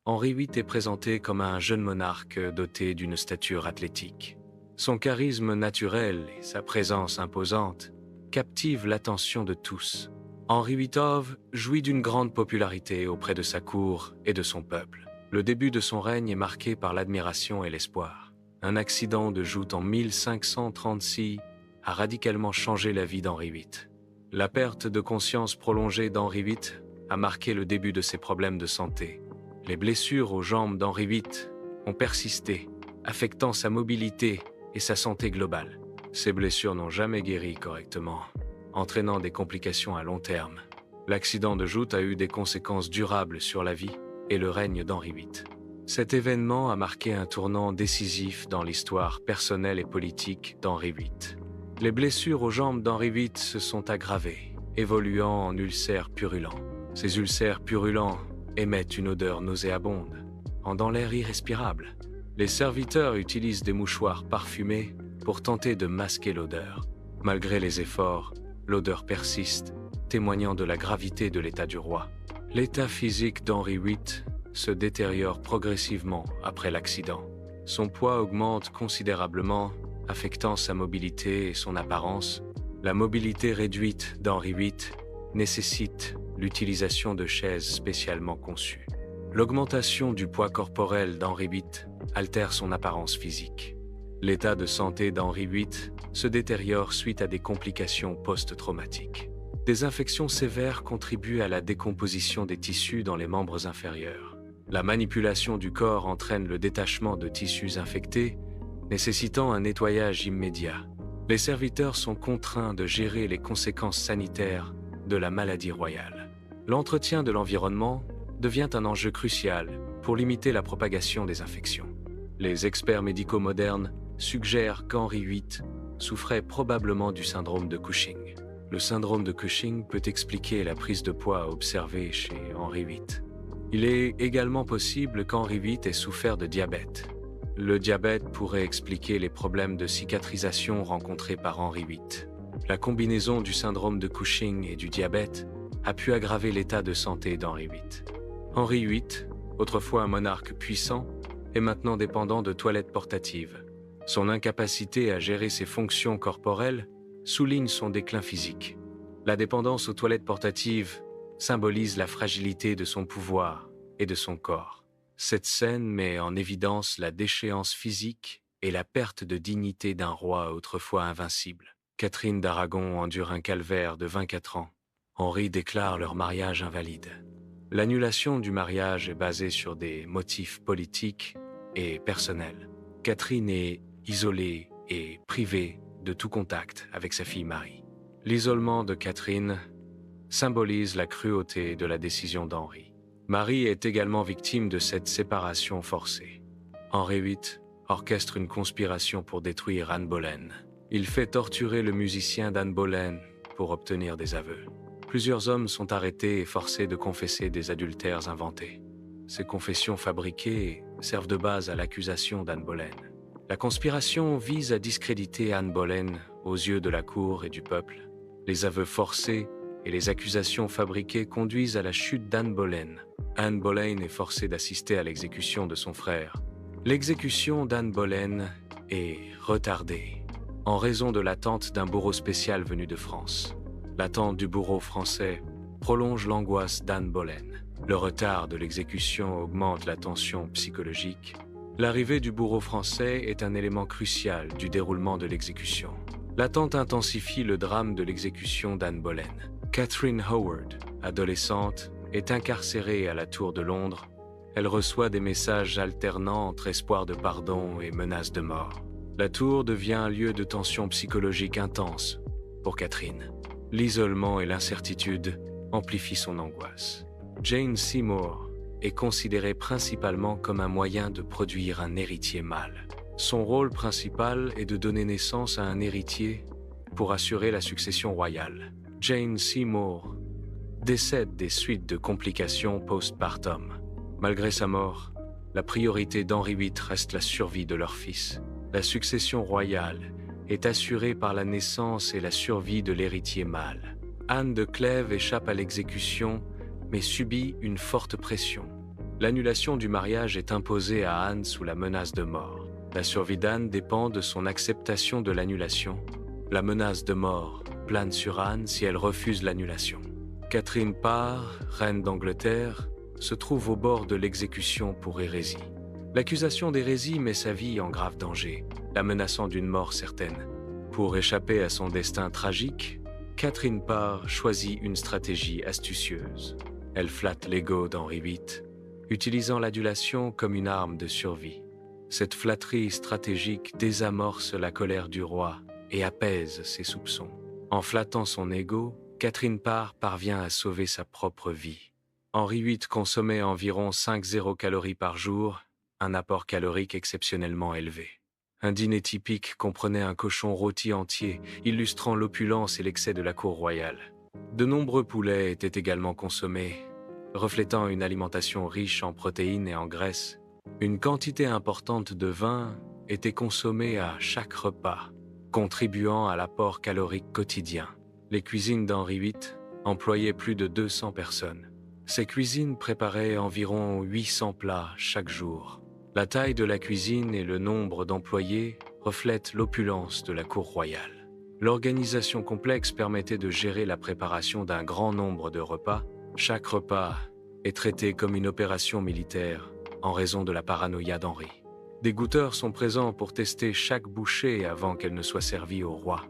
Henri VIII est présenté comme un jeune monarque doté d'une stature athlétique. Son charisme naturel et sa présence imposante captivent l'attention de tous. Henri VIII jouit d'une grande popularité auprès de sa cour et de son peuple. Le début de son règne est marqué par l'admiration et l'espoir. Un accident de joute en 1536 a radicalement changé la vie d'Henri VIII. La perte de conscience prolongée d'Henri VIII a marqué le début de ses problèmes de santé. Les blessures aux jambes d'Henri VIII ont persisté, affectant sa mobilité et sa santé globale. Ces blessures n'ont jamais guéri correctement, entraînant des complications à long terme. L'accident de joute a eu des conséquences durables sur la vie et le règne d'Henri VIII. Cet événement a marqué un tournant décisif dans l'histoire personnelle et politique d'Henri VIII. Les blessures aux jambes d'Henri VIII se sont aggravées, évoluant en ulcères purulents. Ces ulcères purulents émettent une odeur nauséabonde, rendant l'air irrespirable. Les serviteurs utilisent des mouchoirs parfumés pour tenter de masquer l'odeur. Malgré les efforts, l'odeur persiste, témoignant de la gravité de l'état du roi. L'état physique d'Henri VIII se détériore progressivement après l'accident. Son poids augmente considérablement, affectant sa mobilité et son apparence. La mobilité réduite d'Henri VIII nécessite l'utilisation de chaises spécialement conçues. L'augmentation du poids corporel d'Henri VIII altère son apparence physique. L'état de santé d'Henri VIII se détériore suite à des complications post-traumatiques. Des infections sévères contribuent à la décomposition des tissus dans les membres inférieurs. La manipulation du corps entraîne le détachement de tissus infectés, nécessitant un nettoyage immédiat. Les serviteurs sont contraints de gérer les conséquences sanitaires de la maladie royale. L'entretien de l'environnement devient un enjeu crucial pour limiter la propagation des infections. Les experts médicaux modernes suggèrent qu'Henri VIII souffrait probablement du syndrome de Cushing. Le syndrome de Cushing peut expliquer la prise de poids observée chez Henri VIII. Il est également possible qu'Henri VIII ait souffert de diabète. Le diabète pourrait expliquer les problèmes de cicatrisation rencontrés par Henri VIII. La combinaison du syndrome de Cushing et du diabète a pu aggraver l'état de santé d'Henri VIII. Henri VIII, autrefois un monarque puissant, est maintenant dépendant de toilettes portatives. Son incapacité à gérer ses fonctions corporelles souligne son déclin physique. La dépendance aux toilettes portatives symbolise la fragilité de son pouvoir et de son corps. Cette scène met en évidence la déchéance physique et la perte de dignité d'un roi autrefois invincible. Catherine d'Aragon endure un calvaire de 24 ans. Henri déclare leur mariage invalide. L'annulation du mariage est basée sur des motifs politiques et personnels. Catherine est isolée et privée de tout contact avec sa fille Marie. L'isolement de Catherine symbolise la cruauté de la décision d'Henri. Marie est également victime de cette séparation forcée. Henri VIII orchestre une conspiration pour détruire Anne Boleyn. Il fait torturer le musicien d'Anne Boleyn pour obtenir des aveux. Plusieurs hommes sont arrêtés et forcés de confesser des adultères inventés. Ces confessions fabriquées servent de base à l'accusation d'Anne Boleyn. La conspiration vise à discréditer Anne Boleyn aux yeux de la cour et du peuple. Les aveux forcés et les accusations fabriquées conduisent à la chute d'Anne Boleyn. Anne Boleyn est forcée d'assister à l'exécution de son frère. L'exécution d'Anne Boleyn est retardée en raison de l'attente d'un bourreau spécial venu de France. L'attente du bourreau français prolonge l'angoisse d'Anne Boleyn. Le retard de l'exécution augmente la tension psychologique. L'arrivée du bourreau français est un élément crucial du déroulement de l'exécution. L'attente intensifie le drame de l'exécution d'Anne Boleyn. Catherine Howard, adolescente, est incarcérée à la Tour de Londres. Elle reçoit des messages alternant entre espoir de pardon et menaces de mort. La Tour devient un lieu de tension psychologique intense pour Catherine. L'isolement et l'incertitude amplifient son angoisse. Jane Seymour est considérée principalement comme un moyen de produire un héritier mâle. Son rôle principal est de donner naissance à un héritier pour assurer la succession royale. Jane Seymour décède des suites de complications post-partum. Malgré sa mort, la priorité d'Henri VIII reste la survie de leur fils. La succession royale est assurée par la naissance et la survie de l'héritier mâle. Anne de Clèves échappe à l'exécution, mais subit une forte pression. L'annulation du mariage est imposée à Anne sous la menace de mort. La survie d'Anne dépend de son acceptation de l'annulation. La menace de mort plane sur Anne si elle refuse l'annulation. Catherine Parr, reine d'Angleterre, se trouve au bord de l'exécution pour hérésie. L'accusation d'hérésie met sa vie en grave danger, la menaçant d'une mort certaine. Pour échapper à son destin tragique, Catherine Parr choisit une stratégie astucieuse. Elle flatte l'ego d'Henri VIII, utilisant l'adulation comme une arme de survie. Cette flatterie stratégique désamorce la colère du roi et apaise ses soupçons. En flattant son ego, Catherine Parr parvient à sauver sa propre vie. Henri VIII consommait environ 5,0 calories par jour, un apport calorique exceptionnellement élevé. Un dîner typique comprenait un cochon rôti entier, illustrant l'opulence et l'excès de la cour royale. De nombreux poulets étaient également consommés, reflétant une alimentation riche en protéines et en graisses. Une quantité importante de vin était consommée à chaque repas, contribuant à l'apport calorique quotidien. Les cuisines d'Henri VIII employaient plus de 200 personnes. Ces cuisines préparaient environ 800 plats chaque jour. La taille de la cuisine et le nombre d'employés reflètent l'opulence de la cour royale. L'organisation complexe permettait de gérer la préparation d'un grand nombre de repas. Chaque repas est traité comme une opération militaire en raison de la paranoïa d'Henri. Des goûteurs sont présents pour tester chaque bouchée avant qu'elle ne soit servie au roi.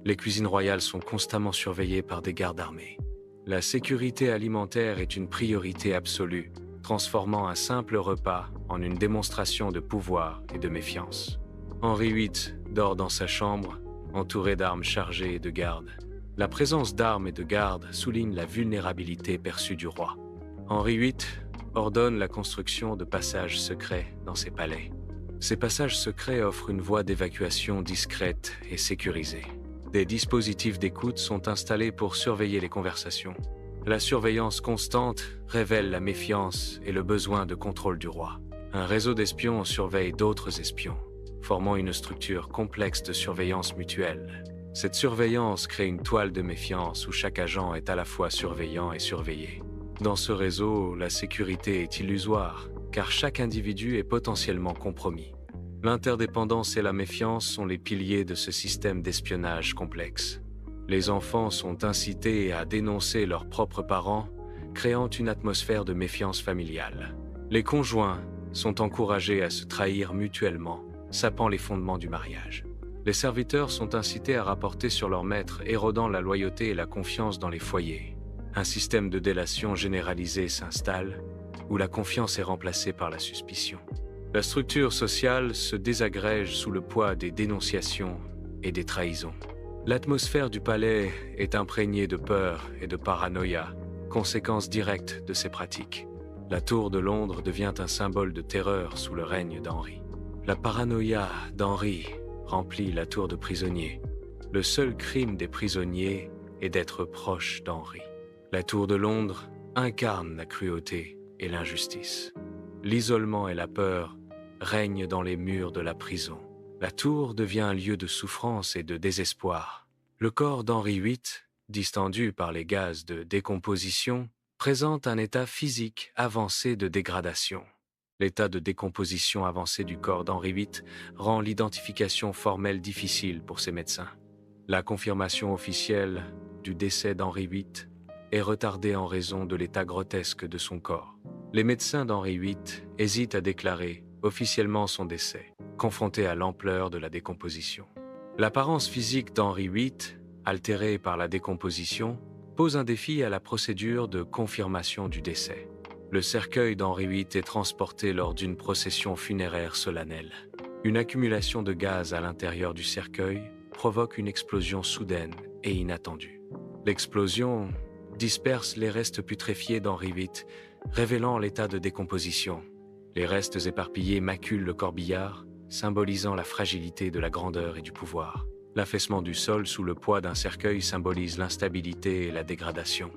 Les cuisines royales sont constamment surveillées par des gardes armés. La sécurité alimentaire est une priorité absolue, transformant un simple repas en une démonstration de pouvoir et de méfiance. Henri VIII dort dans sa chambre, entouré d'armes chargées et de gardes. La présence d'armes et de gardes souligne la vulnérabilité perçue du roi. Henri VIII ordonne la construction de passages secrets dans ses palais. Ces passages secrets offrent une voie d'évacuation discrète et sécurisée. Des dispositifs d'écoute sont installés pour surveiller les conversations. La surveillance constante révèle la méfiance et le besoin de contrôle du roi. Un réseau d'espions surveille d'autres espions, formant une structure complexe de surveillance mutuelle. Cette surveillance crée une toile de méfiance où chaque agent est à la fois surveillant et surveillé. Dans ce réseau, la sécurité est illusoire, car chaque individu est potentiellement compromis. L'interdépendance et la méfiance sont les piliers de ce système d'espionnage complexe. Les enfants sont incités à dénoncer leurs propres parents, créant une atmosphère de méfiance familiale. Les conjoints sont encouragés à se trahir mutuellement, sapant les fondements du mariage. Les serviteurs sont incités à rapporter sur leur maître, érodant la loyauté et la confiance dans les foyers. Un système de délation généralisé s'installe, où la confiance est remplacée par la suspicion. La structure sociale se désagrège sous le poids des dénonciations et des trahisons. L'atmosphère du palais est imprégnée de peur et de paranoïa, conséquence directe de ces pratiques. La tour de Londres devient un symbole de terreur sous le règne d'Henri. La paranoïa d'Henri remplit la tour de prisonniers. Le seul crime des prisonniers est d'être proche d'Henri. La tour de Londres incarne la cruauté et l'injustice. L'isolement et la peur règnent dans les murs de la prison. La tour devient un lieu de souffrance et de désespoir. Le corps d'Henri VIII, distendu par les gaz de décomposition, présente un état physique avancé de dégradation. L'état de décomposition avancé du corps d'Henri VIII rend l'identification formelle difficile pour ses médecins. La confirmation officielle du décès d'Henri VIII est retardée en raison de l'état grotesque de son corps. Les médecins d'Henri VIII hésitent à déclarer officiellement son décès, confrontés à l'ampleur de la décomposition. L'apparence physique d'Henri VIII, altérée par la décomposition, pose un défi à la procédure de confirmation du décès. Le cercueil d'Henri VIII est transporté lors d'une procession funéraire solennelle. Une accumulation de gaz à l'intérieur du cercueil provoque une explosion soudaine et inattendue. L'explosion disperse les restes putréfiés d'Henri VIII, révélant l'état de décomposition. Les restes éparpillés maculent le corbillard, symbolisant la fragilité de la grandeur et du pouvoir. L'affaissement du sol sous le poids d'un cercueil symbolise l'instabilité et la dégradation.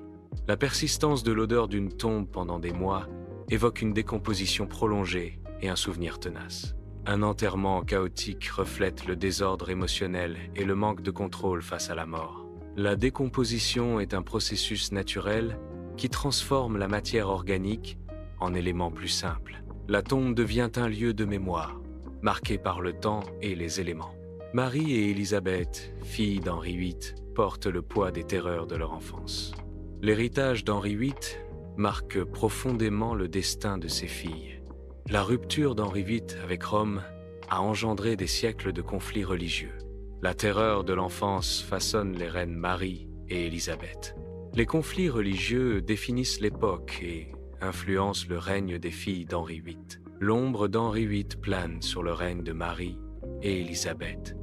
La persistance de l'odeur d'une tombe pendant des mois évoque une décomposition prolongée et un souvenir tenace. Un enterrement chaotique reflète le désordre émotionnel et le manque de contrôle face à la mort. La décomposition est un processus naturel qui transforme la matière organique en éléments plus simples. La tombe devient un lieu de mémoire, marqué par le temps et les éléments. Marie et Élisabeth, filles d'Henri VIII, portent le poids des terreurs de leur enfance. L'héritage d'Henri VIII marque profondément le destin de ses filles. La rupture d'Henri VIII avec Rome a engendré des siècles de conflits religieux. La terreur de l'enfance façonne les reines Marie et Élisabeth. Les conflits religieux définissent l'époque et influencent le règne des filles d'Henri VIII. L'ombre d'Henri VIII plane sur le règne de Marie et Élisabeth.